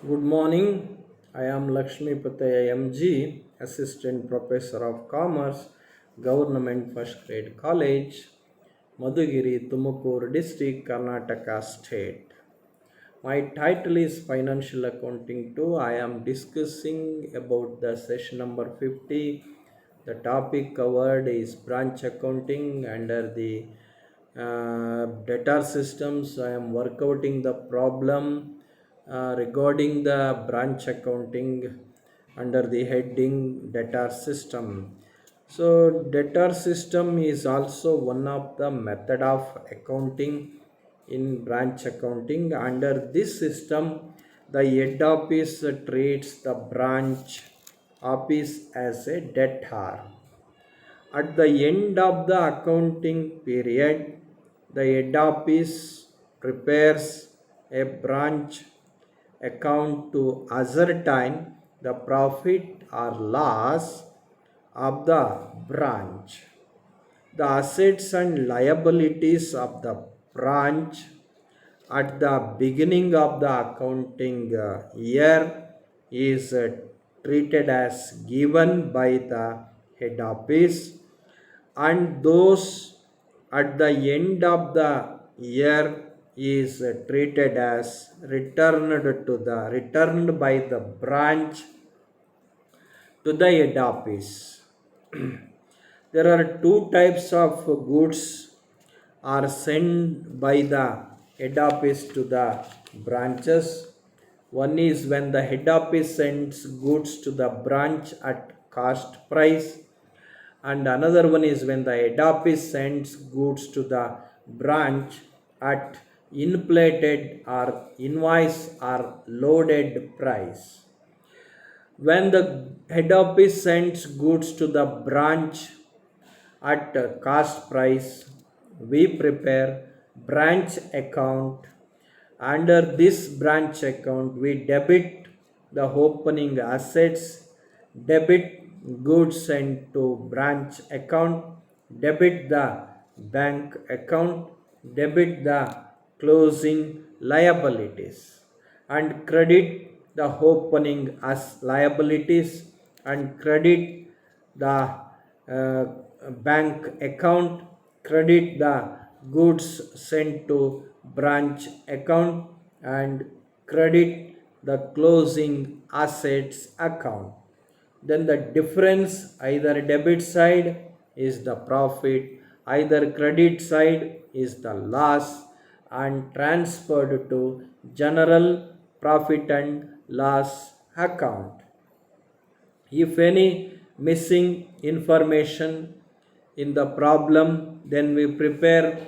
Good morning. I am Lakshmi Pataya MG, Assistant Professor of Commerce, Government First Grade College, Madhugiri, Tumakuru District, Karnataka State. My title is Financial Accounting 2. I am discussing about the session number 50. The topic covered is branch accounting under the data systems. I am working the problem regarding the branch accounting under the heading data system. So debtor system is also one of the method of accounting in branch accounting. Under this system, the head office treats the branch office as a debtor. At the end of the accounting period, the head office prepares a branch account to ascertain the profit or loss of the branch. The assets and liabilities of the branch at the beginning of the accounting year is treated as given by the head office, and those at the end of the year is treated as returned by the branch to the head office. There are two types of goods are sent by the head office to the branches. One is when the head office sends goods to the branch at cost price, and another one is when the head office sends goods to the branch at inflated or invoice or loaded price. When the head office sends goods to the branch at cost price, we prepare branch account. Under this branch account, we debit the opening assets, debit goods sent to branch account, debit the bank account, debit the closing liabilities, and credit the opening as liabilities, and credit the bank account, credit the goods sent to branch account, and credit the closing assets account. Then the difference, either debit side is the profit, either credit side is the loss, and transferred to general profit and loss account. If any missing information in the problem, then we prepare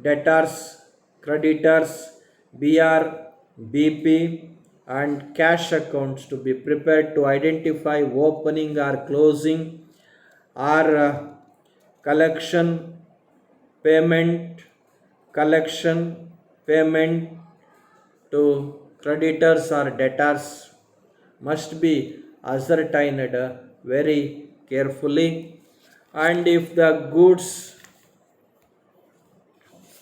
debtors, creditors, BR, BP, and cash accounts to be prepared to identify opening or closing or collection, payment, collection, payment to creditors or debtors must be ascertained very carefully. And if the goods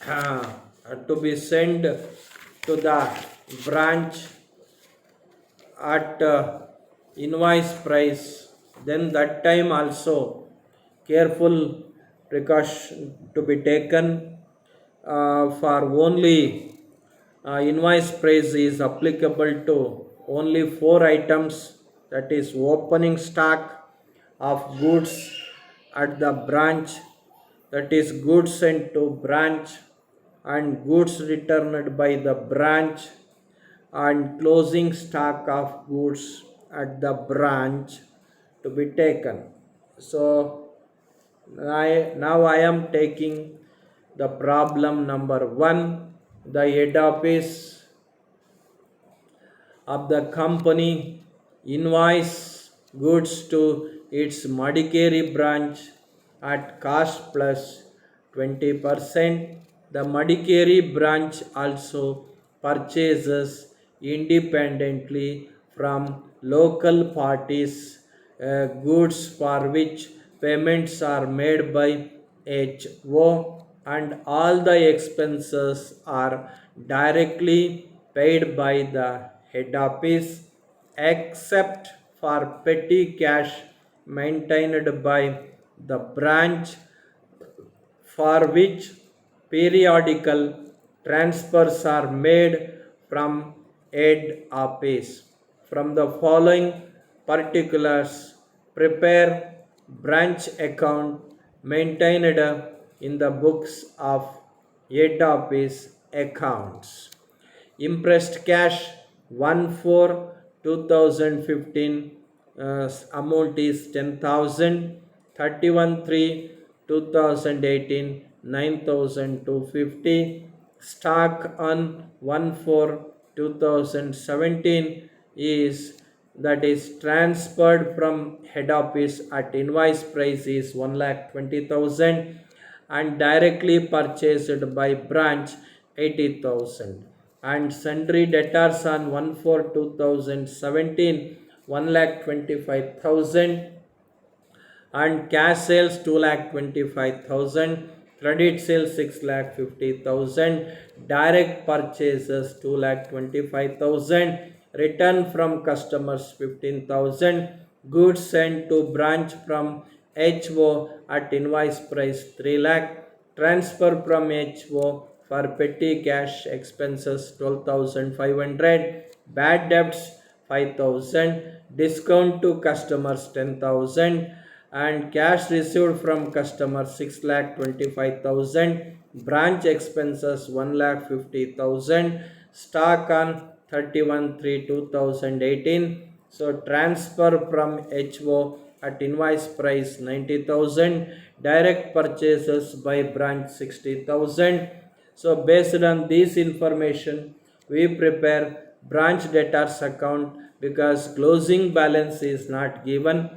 to be sent to the branch at invoice price, then that time also careful precaution to be taken. For only invoice price is applicable to only four items, that is opening stock of goods at the branch, that is goods sent to branch, and goods returned by the branch, and closing stock of goods at the branch to be taken. So now I am taking the problem number 1. The head office of the company invoice goods to its Madikeri branch at cost plus 20%. The Madikeri branch also purchases independently from local parties goods for which payments are made by HO, and all the expenses are directly paid by the head office except for petty cash maintained by the branch, for which periodical transfers are made from head office. From the following particulars, prepare branch account maintained in the books of head office accounts. Impressed cash 1 4 2015, amount is 10,000. 31 3 2018, 9,250. Stock on 1 4 2017 is, that is transferred from head office at invoice price is 1,20,000 and directly purchased by branch 80,000. And sundry debtors on 1 4 2017 1,25,000 and cash sales 2,25,000, credit sales 6,50,000, direct purchases 2,25,000, return from customers 15,000, goods sent to branch from HO at invoice price 3 lakh, transfer from HO for petty cash expenses 12,500, bad debts 5,000, discount to customers 10,000, and cash received from customers 6,25,000, branch expenses 1,50,000, stock on 31 3 2018. So transfer from HO at invoice price 90,000, direct purchases by branch 60,000. So based on this information, we prepare branch debtors account because closing balance is not given.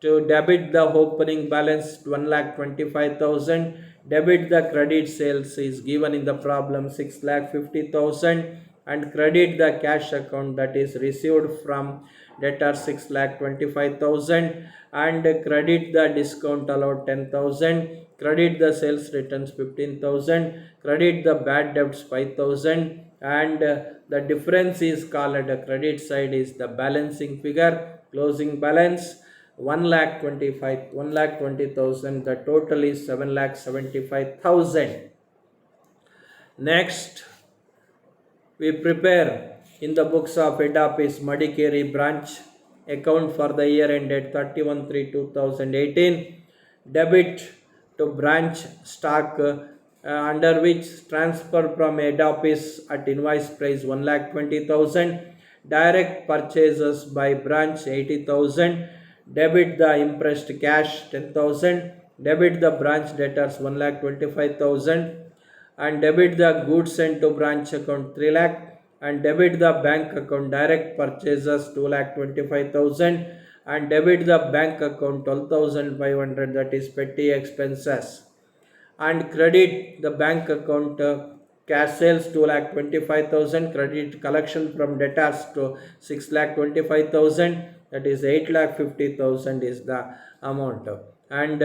To debit the opening balance 1,25,000, debit the credit sales is given in the problem 6,50,000, and credit the cash account that is received from debtor 6,25,000, and credit the discount allowed 10,000, credit the sales returns 15,000, credit the bad debts 5,000, and the difference is called the credit side is the balancing figure. Closing balance 1,20,000, the total is 7,75,000. Next, we prepare in the books of head office Madikeri branch account for the year ended 31 3 2018, debit to branch stock under which transfer from head office at invoice price 1,20,000, direct purchases by branch 80,000, debit the impressed cash 10,000, debit the branch debtors 1,25,000, and debit the goods sent to branch account 3 lakh, and debit the bank account direct purchases 2,25,000, and debit the bank account 12,500, that is petty expenses, and credit the bank account cash sales 2,25,000, credit collection from debtors to 6,25,000, that is 8,50,000 is the amount, and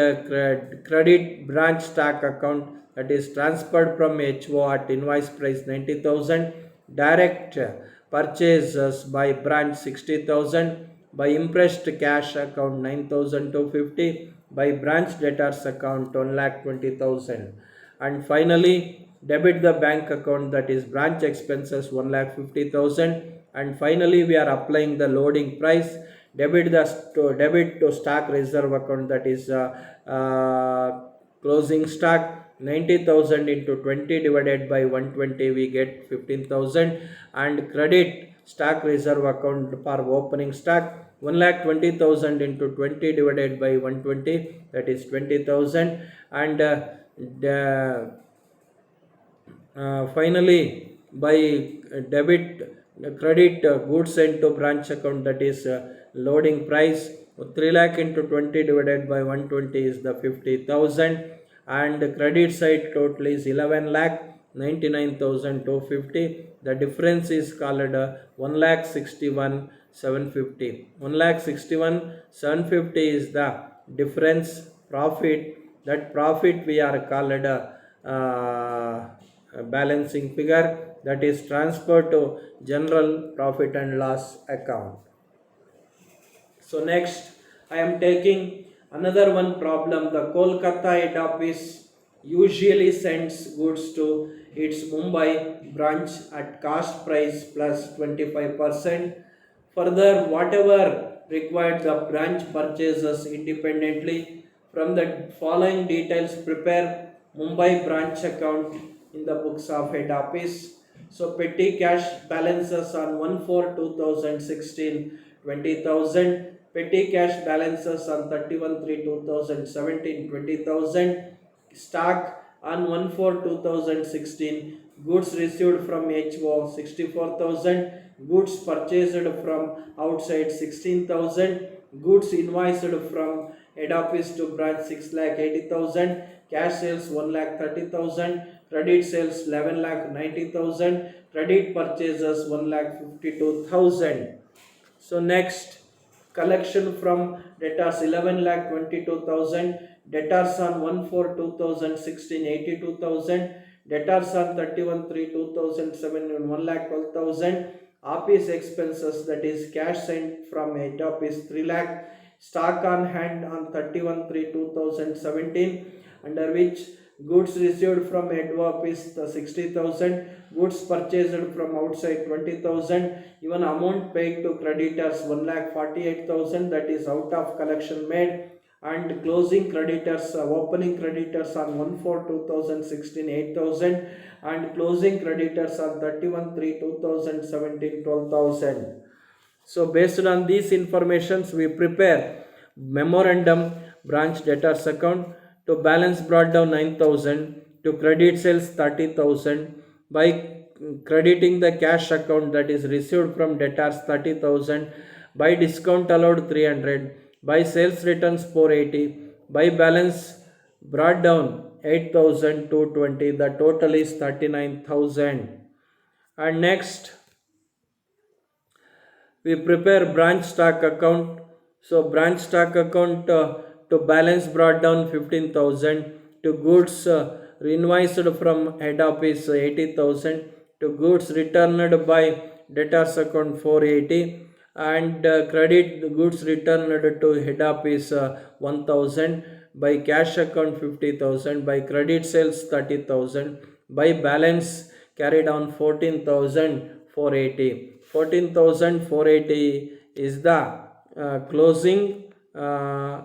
credit branch stock account, that is transferred from HO at invoice price 90,000, direct purchases by branch 60,000, by impressed cash account 9,250, by branch debtors account 1,20,000, and finally debit the bank account, that is branch expenses 1,50,000, and finally we are applying the loading price. Debit to stock reserve account, that is closing stock 90,000 into 20 divided by 120, we get 15,000, and credit stock reserve account for opening stock 1,20,000 into 20 divided by 120, that is 20,000, and finally by credit goods sent to branch account, that is loading price 3 lakh into 20 divided by 120 is the 50,000, and credit side total is 11 lakh 99,250. The difference is called 1,61,750. 1,61,750 is the difference profit. That profit we are called balancing figure. that is transferred to general profit and loss account. So next, I am taking another one problem. The Kolkata head office usually sends goods to its Mumbai branch at cost price plus 25%. Further, whatever required, the branch purchases independently. From the following details, prepare Mumbai branch account in the books of head office. So petty cash balances on 1/4/2016 20,000. Petty cash balances on 31/3/2017 20,000. Stock on 1/4/2016. Goods received from HO 64,000. Goods purchased from outside 16,000. Goods invoiced from head office to branch 6,80,000. Cash sales 1,30,000. Credit sales 11,90,000. Credit purchases 1,52,000. So next, collection from debtors 11,22,000. Debtors on 1/4/2016 82,000. Debtors on 31/3/2007 1,12,000. Office expenses, that is cash sent from head office 3 lakh. Stock on hand on 31/3/2017, under which goods received from head office 60,000, goods purchased from outside 20,000, even amount paid to creditors 1,48,000, that is out of collection made, and closing creditors, opening creditors on 1/4/2016 8,000, and closing creditors on 31/3/2017 12,000. So based on these informations, we prepare memorandum branch debtors account. To balance brought down 9,000, to credit sales 30,000, by crediting the cash account, that is received from debtors 30,000, by discount allowed 300, by sales returns 480, by balance brought down 8,220. The total is 39,000. And next, we prepare branch stock account. So branch stock account, to balance brought down 15,000, to goods invoiced from head office 80,000, to goods returned by debtors account 480, and credit the goods returned to head office 1,000, by cash account 50,000, by credit sales 30,000, by balance carried on 14,480. 14,480 is the closing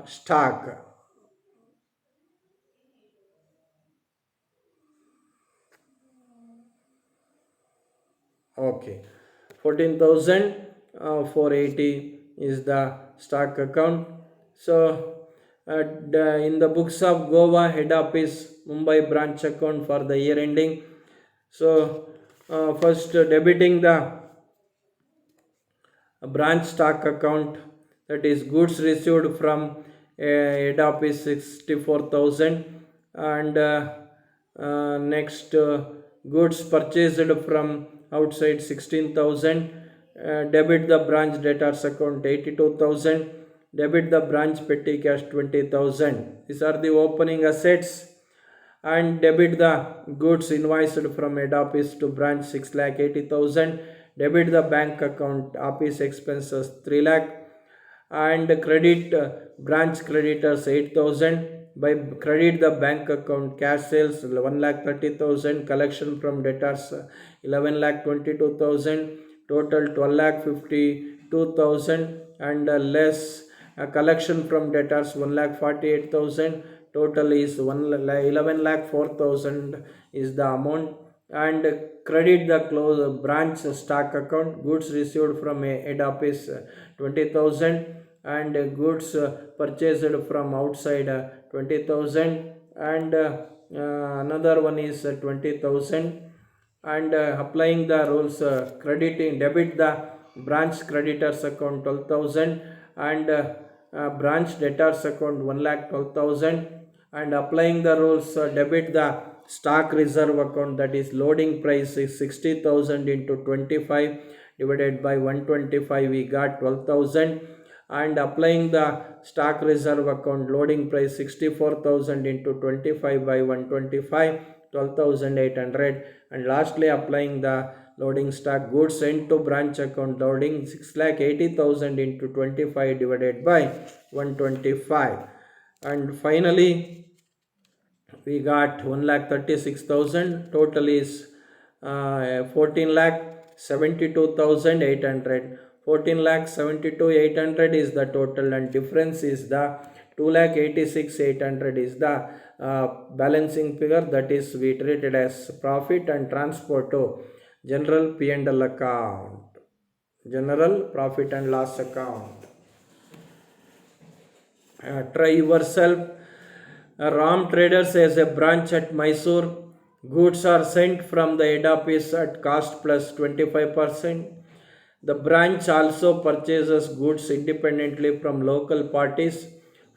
stock. Okay, 14,480 is the stock account. So in the books of Goa head office Mumbai branch account for the year ending. So first, debiting the branch stock account, that is goods received from head office 64,000, and next, goods purchased from outside 16,000. Debit the branch debtors account 82,000. Debit the branch petty cash 20,000. These are the opening assets. And debit the goods invoiced from head office to branch 6,80,000. Debit the bank account office expenses 3 lakh, and credit branch creditors 8,000. By credit the bank account cash sales 1,30,000, collection from debtors 11,22,000, total 12,52,000, and less collection from debtors 1,48,000. Total is 11,04,000 is the amount. And credit the close branch stock account, goods received from a head office 20,000, and goods purchased from outside 20,000, and another one is 20,000. And applying the rules, crediting debit the branch creditors account 12,000, and branch debtors account 1,12,000, and applying the rules, debit the stock reserve account, that is loading price is 60,000 into 25 divided by 125, we got 12,000. And applying the stock reserve account, loading price 64,000 into 25 by 125, 12,800. And lastly, applying the loading stock, goods sent to branch account loading 6,80,000 into 25 divided by 125. And finally, we got 1,36,000. Total is 14,72,800. 14,72,800 is the total, and difference is the 2,86,800 is the balancing figure, that is we treated as profit and transfer to general P&L account, general profit and loss account. Try yourself. Ram Traders has a branch at Mysore. Goods are sent from the head office at cost plus 25%. The branch also purchases goods independently from local parties,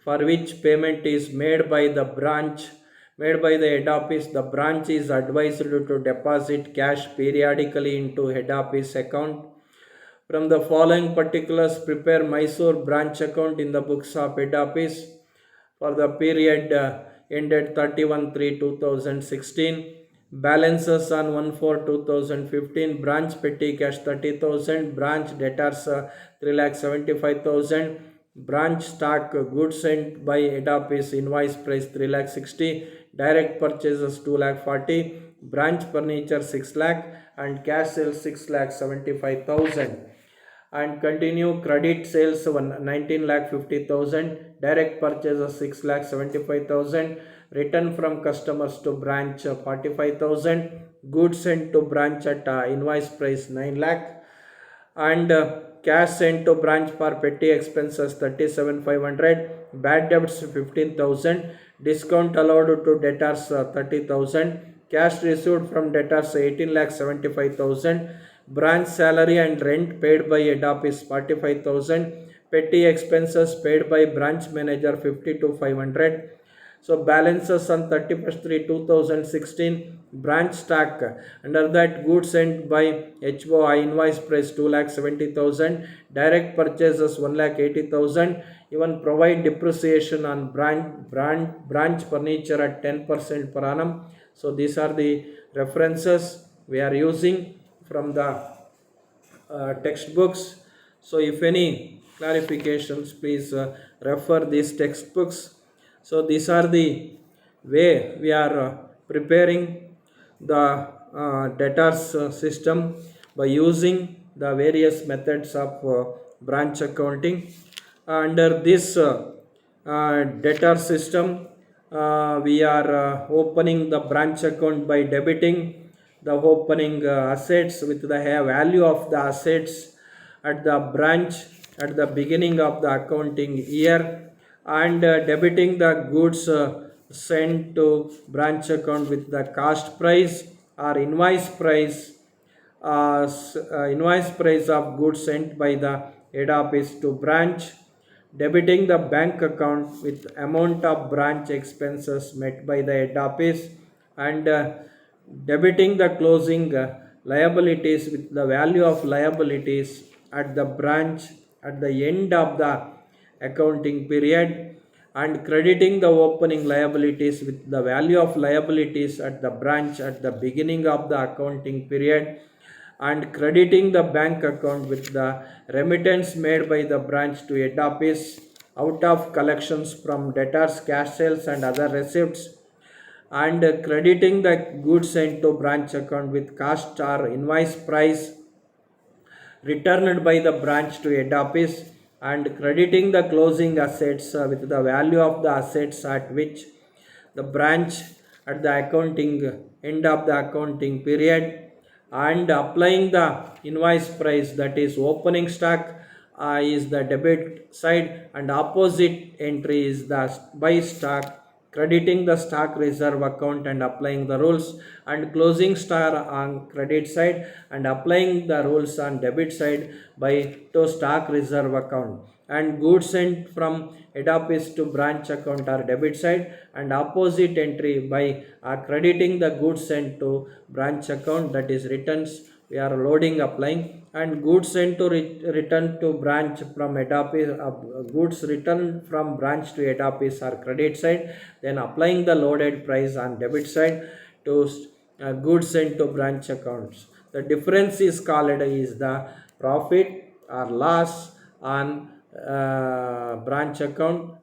for which payment is made by the head office. The branch is advised to deposit cash periodically into head office account. From the following particulars, prepare Mysore branch account in the books of head office for the period ended 31/3/2016. Balances on 1/4/2015. Branch petty cash 30,000. Branch debtors 3,75,000. Branch stock goods sent by head office invoice price 3,60,000. Direct purchases 2,40,000. Branch furniture 6 lakh and cash sales 6,75,000. And continue credit sales 19,50,000. Direct purchases 6,75,000. Return from customers to branch 45,000. Goods sent to branch at invoice price 9 lakh. And cash sent to branch for petty expenses 37,500. Bad debts 15,000. Discount allowed to debtors 30,000. Cash received from debtors 18,75,000. Branch salary and rent paid by head office 45,000. Petty expenses paid by branch manager 52,500. So balances on 31/3/2016. Branch stock, under that goods sent by HO invoice price 2,70,000. Direct purchases 1,80,000. Even provide depreciation on branch furniture at 10% per annum. So these are the references we are using from the textbooks. So if any clarifications, please refer these textbooks. So these are the way we are preparing the debtors system by using the various methods of branch accounting. Under this debtor system, we are opening the branch account by debiting the opening assets with the value of the assets at the branch at the beginning of the accounting year, and debiting the goods sent to branch account with the cost price or invoice price of goods sent by the head office to branch, debiting the bank account with amount of branch expenses met by the head office, and debiting the closing liabilities with the value of liabilities at the branch at the end of the accounting period, and crediting the opening liabilities with the value of liabilities at the branch at the beginning of the accounting period, and crediting the bank account with the remittance made by the branch to head office out of collections from debtors, cash sales and other receipts, and crediting the goods sent to branch account with cost or invoice price returned by the branch to head office, and crediting the closing assets with the value of the assets at which the branch at the accounting end of the accounting period, and applying the invoice price, that is opening stock is the debit side and opposite entry is the buy stock, crediting the stock reserve account and applying the rules, and closing stock on credit side and applying the rules on debit side by to stock reserve account, and goods sent from head office to branch account are debit side, and opposite entry by crediting the goods sent to branch account, that is returns we are loading applying, and goods sent to return to branch from head office goods returned from branch to head office are credit side, then applying the loaded price on debit side, to goods into branch accounts. The difference is called is the profit or loss on branch account.